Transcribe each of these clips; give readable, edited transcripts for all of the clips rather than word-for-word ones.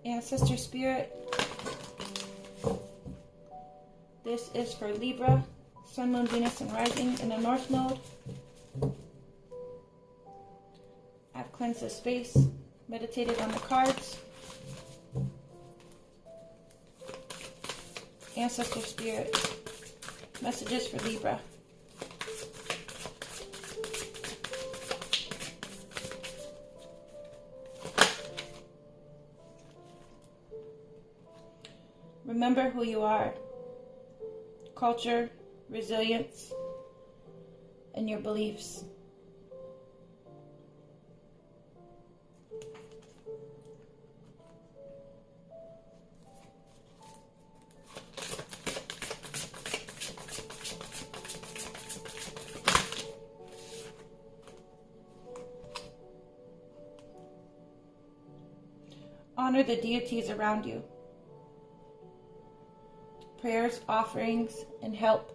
Ancestor Spirit. This is for Libra, Sun, Moon, Venus, and Rising in the North Node. I've cleansed the space, meditated on the cards. Ancestor Spirit, messages for Libra. Remember who you are. Culture, resilience, and your beliefs. Honor the deities around you. Prayers, offerings, and help.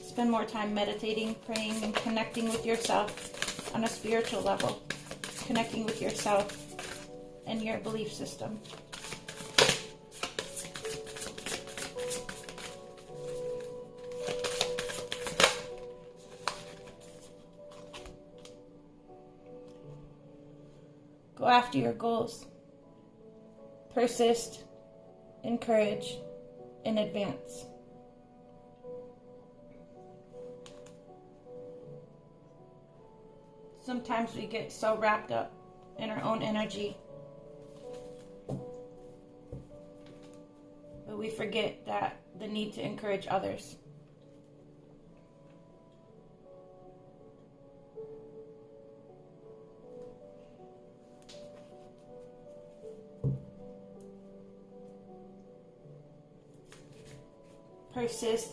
Spend more time meditating, praying, and connecting with yourself on a spiritual level. Connecting with yourself and your belief system. Go after your goals. Persist, encourage, and advance. Sometimes we get so wrapped up in our own energy, but we forget that the need to encourage others. Persist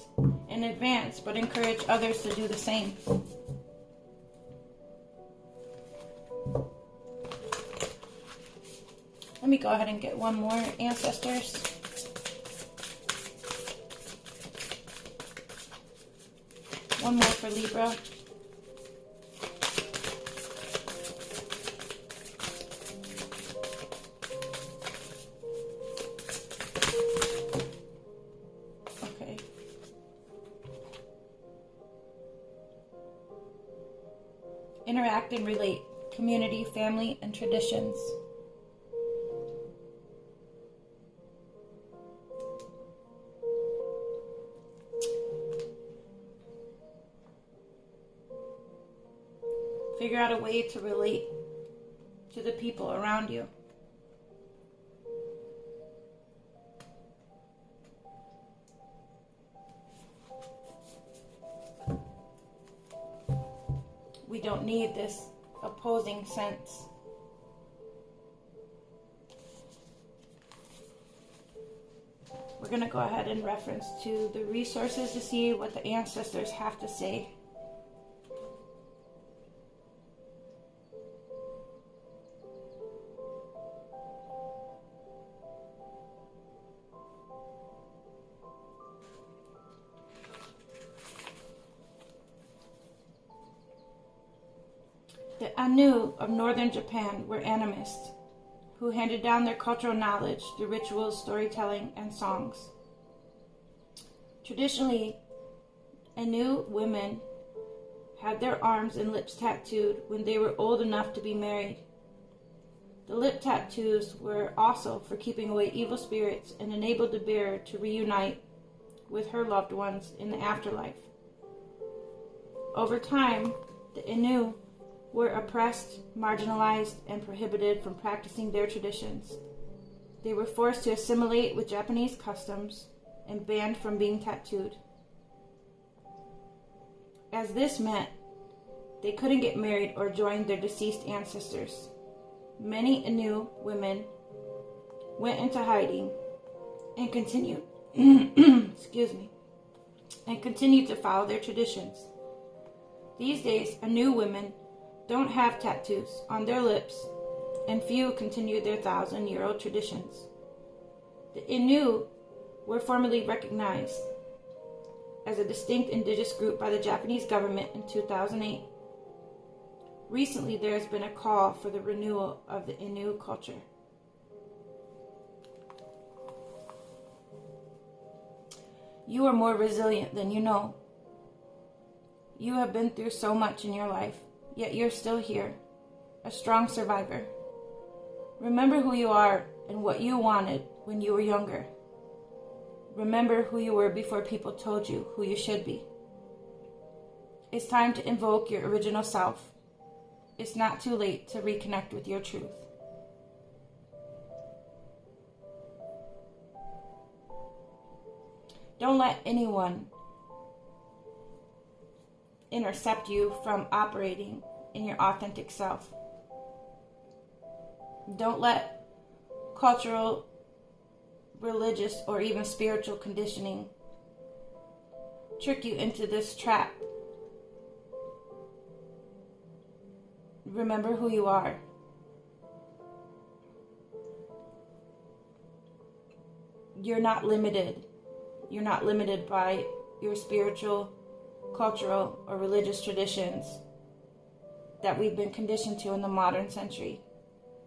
and advance, but encourage others to do the same. Let me go ahead and get one more, ancestors. One more for Libra. Interact and relate. Community, family, and traditions. Figure out a way to relate to the people around you. We don't need this opposing sense. We're going to go ahead and reference to the resources to see what the ancestors have to say. The Ainu of northern Japan were animists who handed down their cultural knowledge through rituals, storytelling, and songs. Traditionally, Ainu women had their arms and lips tattooed when they were old enough to be married. The lip tattoos were also for keeping away evil spirits and enabled the bearer to reunite with her loved ones in the afterlife. Over time, the Ainu were oppressed, marginalized, and prohibited from practicing their traditions. They were forced to assimilate with Japanese customs and banned from being tattooed. As this meant, they couldn't get married or join their deceased ancestors. Many Ainu women went into hiding and continued to follow their traditions. These days, Ainu women don't have tattoos on their lips, and few continue their 1,000-year-old traditions. The Ainu were formally recognized as a distinct indigenous group by the Japanese government in 2008. Recently, there has been a call for the renewal of the Innu culture. You are more resilient than you know. You have been through so much in your life, yet you're still here, a strong survivor. Remember who you are and what you wanted when you were younger. Remember who you were before people told you who you should be. It's time to invoke your original self. It's not too late to reconnect with your truth. Don't let anyone intercept you from operating in your authentic self. Don't let cultural, religious, or even spiritual conditioning trick you into this trap. Remember who you are. You're not limited. You're not limited by your spiritual, cultural, or religious traditions that we've been conditioned to in the modern century.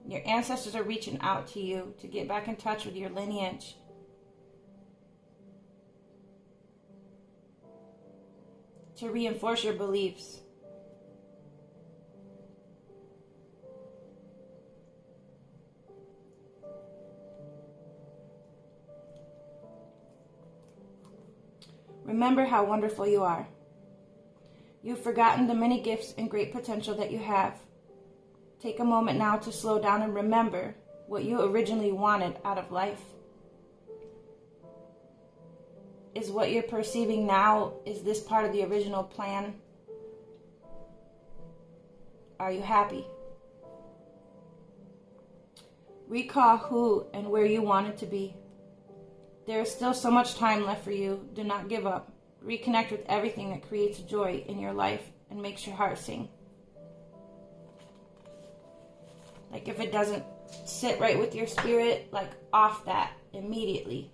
Your ancestors are reaching out to you to get back in touch with your lineage. To reinforce your beliefs. Remember how wonderful you are. You've forgotten the many gifts and great potential that you have. Take a moment now to slow down and remember what you originally wanted out of life. Is what you're perceiving now, is this part of the original plan? Are you happy? Recall who and where you wanted to be. There is still so much time left for you. Do not give up. Reconnect with everything that creates joy in your life and makes your heart sing. Like if it doesn't sit right with your spirit, like off that immediately.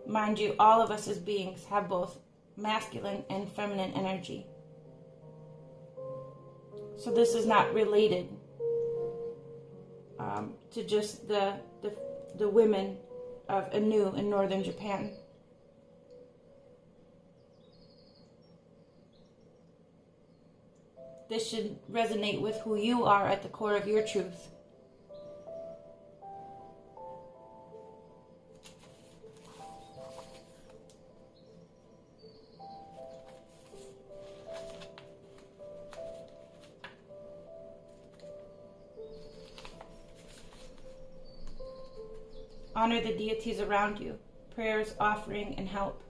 Mind you, all of us as beings have both masculine and feminine energy. So this is not related to just the women of Innu in northern Japan. This should resonate with who you are at the core of your truth. Honor the deities around you, prayers, offering, and help.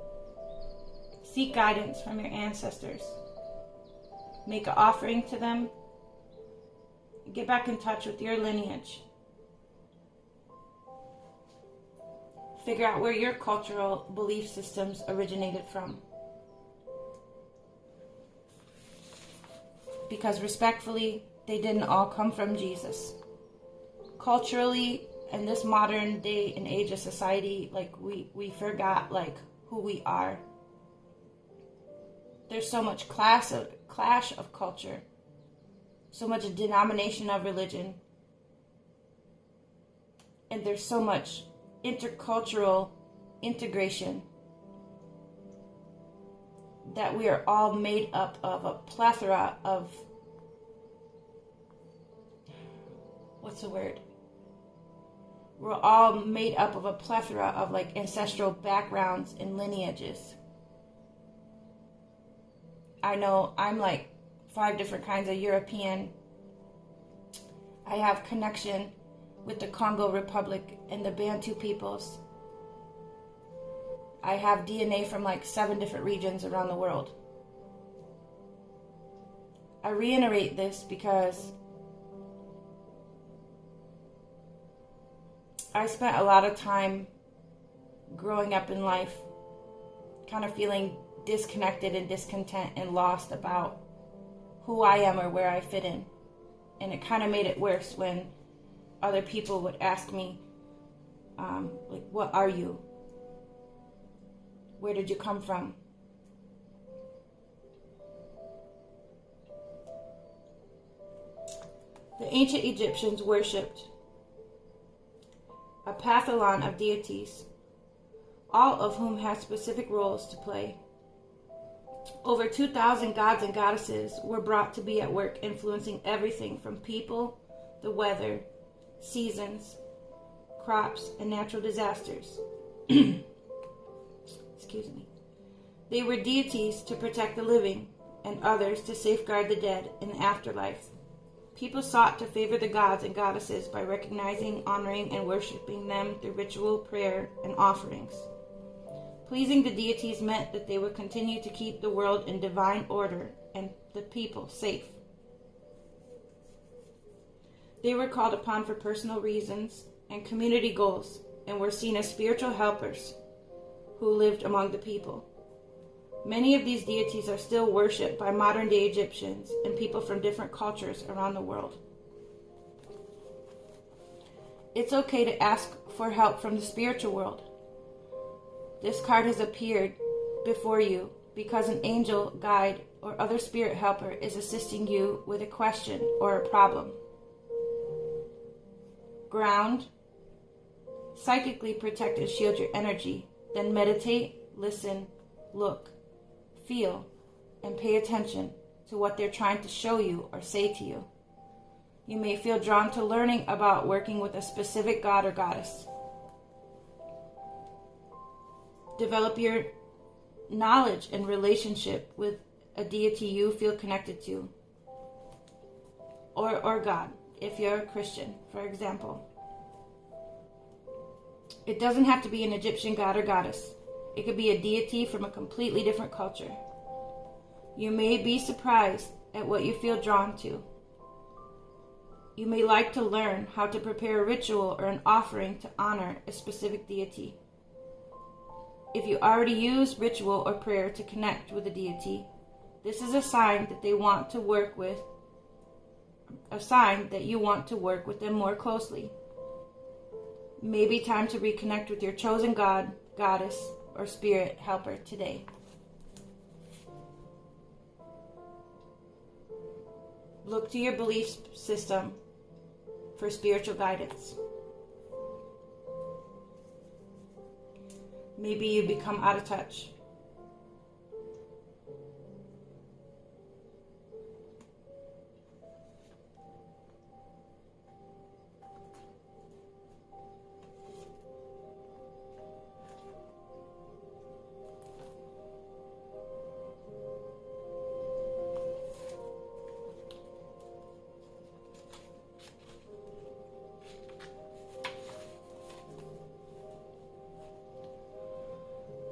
Seek guidance from your ancestors. Make an offering to them. Get back in touch with your lineage. Figure out where your cultural belief systems originated from. Because respectfully, they didn't all come from Jesus. Culturally, in this modern day and age of society, like we forgot like who we are. There's so much clash of culture, so much denomination of religion, and there's so much intercultural integration that we are all made up of a plethora of, what's the word? We're all made up of a plethora of like ancestral backgrounds and lineages. I know I'm like 5 different kinds of European. I have connection with the Congo Republic and the Bantu peoples. I have DNA from like 7 different regions around the world. I reiterate this because I spent a lot of time growing up in life kind of feeling disconnected and discontent and lost about who I am or where I fit in. And it kind of made it worse when other people would ask me, like, what are you? Where did you come from? The ancient Egyptians worshipped a pantheon of deities, all of whom had specific roles to play. Over 2,000 gods and goddesses were brought to be at work influencing everything from people, the weather, seasons, crops, and natural disasters. Excuse me. They were deities to protect the living and others to safeguard the dead in the afterlife. People sought to favor the gods and goddesses by recognizing, honoring, and worshiping them through ritual, prayer, and offerings. Pleasing the deities meant that they would continue to keep the world in divine order and the people safe. They were called upon for personal reasons and community goals and were seen as spiritual helpers who lived among the people. Many of these deities are still worshipped by modern-day Egyptians and people from different cultures around the world. It's okay to ask for help from the spiritual world. This card has appeared before you because an angel, guide, or other spirit helper is assisting you with a question or a problem. Ground. Psychically protect and shield your energy. Then meditate, listen, look, feel, and pay attention to what they're trying to show you or say to you. You may feel drawn to learning about working with a specific god or goddess. Develop your knowledge and relationship with a deity you feel connected to, or God, if you're a Christian, for example. It doesn't have to be an Egyptian god or goddess. It could be a deity from a completely different culture. You may be surprised at what you feel drawn to. You may like to learn how to prepare a ritual or an offering to honor a specific deity. If you already use ritual or prayer to connect with a deity, this is a sign that you want to work with them more closely. Maybe time to reconnect with your chosen god, goddess, or spirit helper today. Look to your belief system for spiritual guidance. Maybe you become out of touch.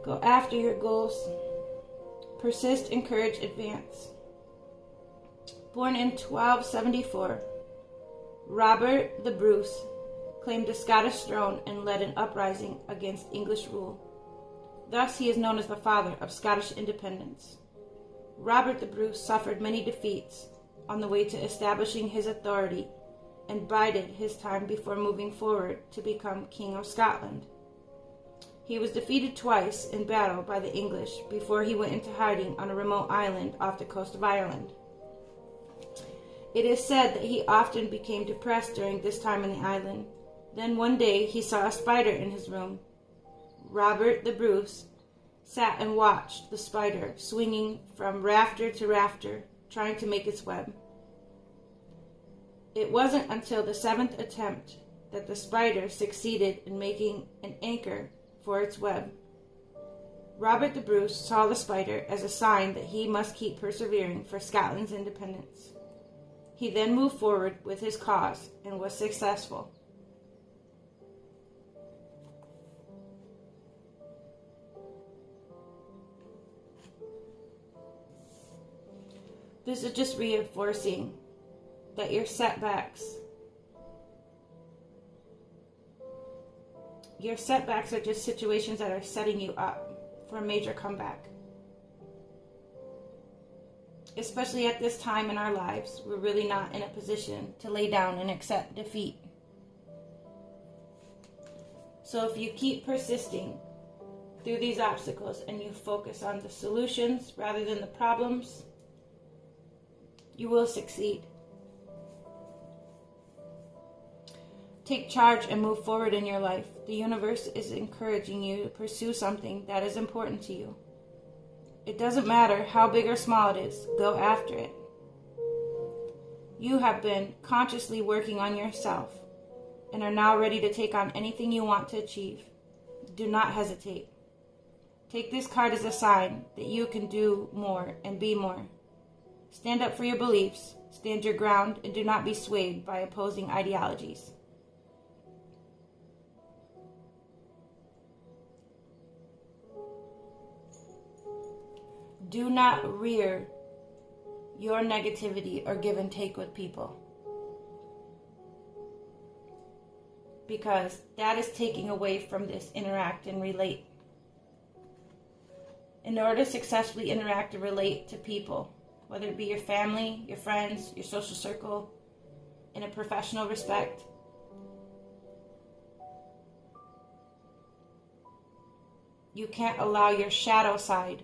Go after your goals. Persist, encourage, advance. Born in 1274, Robert the Bruce claimed the Scottish throne and led an uprising against English rule. Thus, he is known as the father of Scottish independence. Robert the Bruce suffered many defeats on the way to establishing his authority and bided his time before moving forward to become King of Scotland. He was defeated twice in battle by the English before he went into hiding on a remote island off the coast of Ireland. It is said that he often became depressed during this time on the island. Then one day he saw a spider in his room. Robert the Bruce sat and watched the spider swinging from rafter to rafter, trying to make its web. It wasn't until the 7th attempt that the spider succeeded in making an anchor for its web. Robert the Bruce saw the spider as a sign that he must keep persevering for Scotland's independence. He then moved forward with his cause and was successful. This is just reinforcing that your setbacks are just situations that are setting you up for a major comeback. especially at this time in our lives, we're really not in a position to lay down and accept defeat. So if you keep persisting through these obstacles and you focus on the solutions rather than the problems, you will succeed. Take charge and move forward in your life. The universe is encouraging you to pursue something that is important to you. It doesn't matter how big or small it is, go after it. You have been consciously working on yourself and are now ready to take on anything you want to achieve. Do not hesitate. Take this card as a sign that you can do more and be more. Stand up for your beliefs, stand your ground, and do not be swayed by opposing ideologies. Do not rear your negativity or give and take with people, because that is taking away from this interact and relate. In order to successfully interact and relate to people, whether it be your family, your friends, your social circle, in a professional respect, you can't allow your shadow side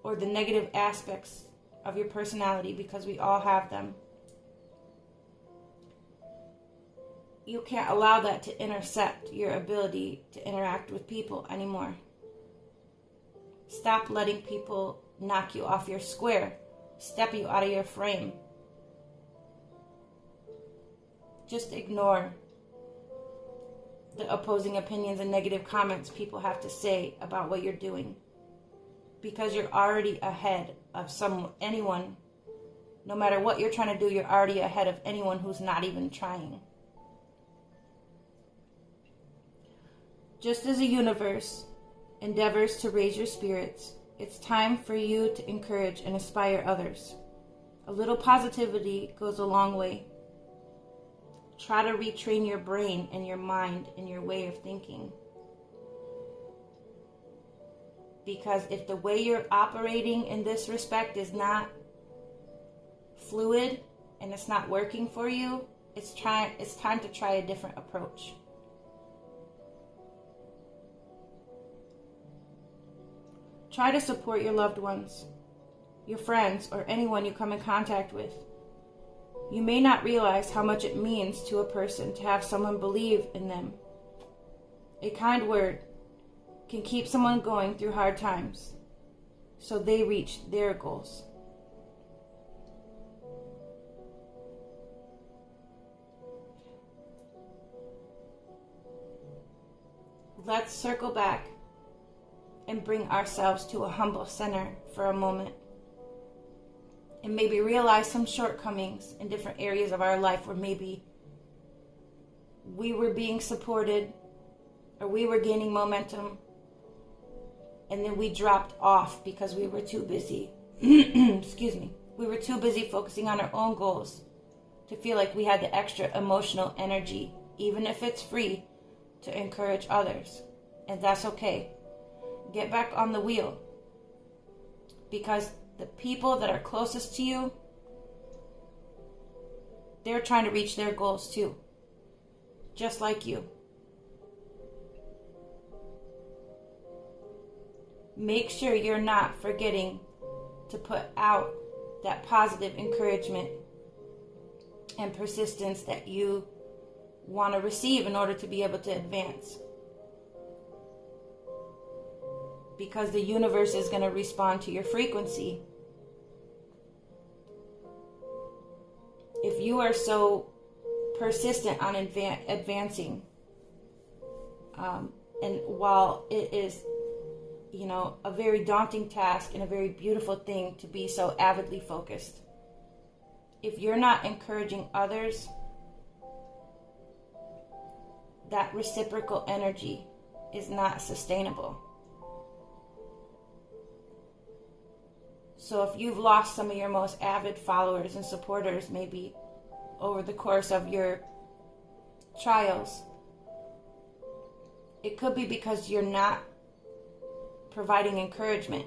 or the negative aspects of your personality, because we all have them. You can't allow that to intercept your ability to interact with people anymore. Stop letting people knock you off your square, step you out of your frame. Just ignore the opposing opinions and negative comments people have to say about what you're doing, because you're already ahead of anyone. No matter what you're trying to do, you're already ahead of anyone who's not even trying. Just as the universe endeavors to raise your spirits, it's time for you to encourage and inspire others. A little positivity goes a long way. Try to retrain your brain and your mind and your way of thinking. Because if the way you're operating in this respect is not fluid and it's not working for you, it's time to try a different approach. Try to support your loved ones, your friends, or anyone you come in contact with. You may not realize how much it means to a person to have someone believe in them. A kind word can keep someone going through hard times, so they reach their goals. Let's circle back and bring ourselves to a humble center for a moment, and maybe realize some shortcomings in different areas of our life where maybe we were being supported or we were gaining momentum, and then we dropped off because we were too busy. Excuse me. We were too busy focusing on our own goals to feel like we had the extra emotional energy, even if it's free, to encourage others. And that's okay. Get back on the wheel, because the people that are closest to you, they're trying to reach their goals too, just like you. Make sure you're not forgetting to put out that positive encouragement and persistence that you want to receive in order to be able to advance. Because the universe is going to respond to your frequency. If you are so persistent on advancing, and while it is, a very daunting task and a very beautiful thing to be so avidly focused, if you're not encouraging others, that reciprocal energy is not sustainable. So if you've lost some of your most avid followers and supporters, maybe over the course of your trials, it could be because you're not providing encouragement.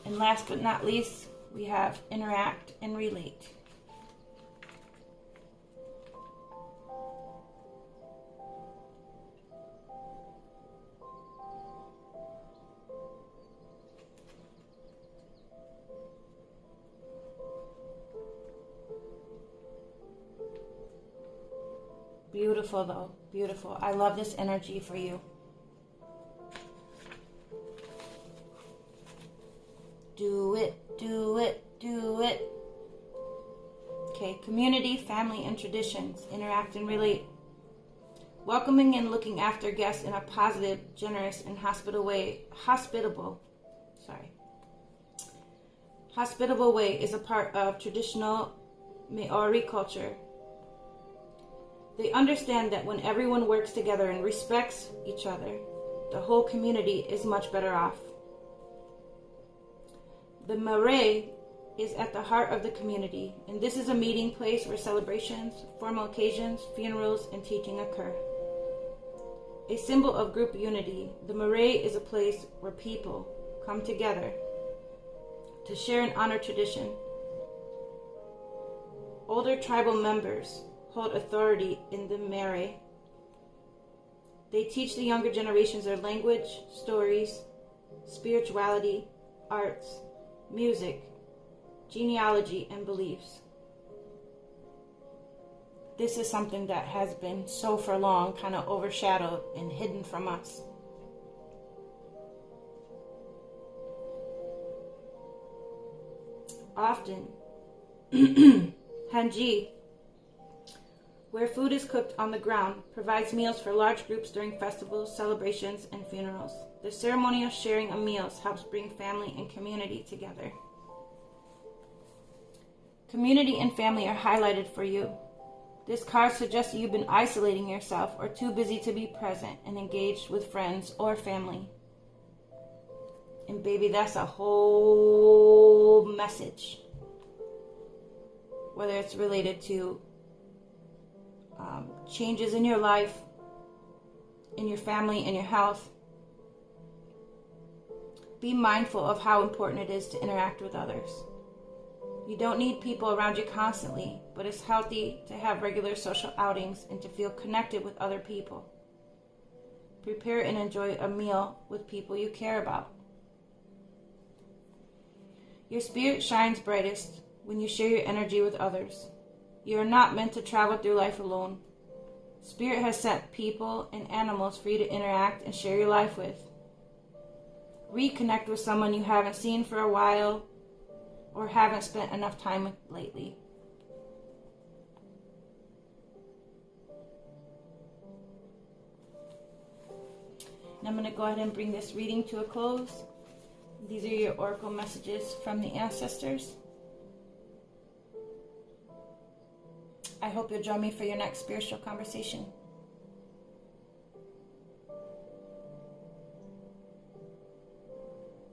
And last but not least, we have interact and relate. Beautiful though, beautiful. I love this energy for you. Do it, do it, do it. Okay, community, family, and traditions. Interact and relate. Welcoming and looking after guests in a positive, generous, and hospitable way is a part of traditional Maori culture. They understand that when everyone works together and respects each other, the whole community is much better off. The marae is at the heart of the community, and this is a meeting place where celebrations, formal occasions, funerals, and teaching occur. A symbol of group unity, the marae is a place where people come together to share and honor tradition. Older tribal members hold authority in the marae. They teach the younger generations their language, stories, spirituality, arts, music, genealogy, and beliefs. This is something that has been so for long kind of overshadowed and hidden from us. Often, Hanji, where food is cooked on the ground, provides meals for large groups during festivals, celebrations, and funerals. The ceremonial sharing of meals helps bring family and community together. Community and family are highlighted for you. This card suggests that you've been isolating yourself or too busy to be present and engaged with friends or family. And baby, that's a whole message. Whether it's related to changes in your life, in your family, in your health. Be mindful of how important it is to interact with others. You don't need people around you constantly, but it's healthy to have regular social outings and to feel connected with other people. Prepare and enjoy a meal with people you care about. Your spirit shines brightest when you share your energy with others. You are not meant to travel through life alone. Spirit has sent people and animals for you to interact and share your life with. Reconnect with someone you haven't seen for a while or haven't spent enough time with lately. And I'm going to go ahead and bring this reading to a close. These are your oracle messages from the ancestors. I hope you'll join me for your next spiritual conversation.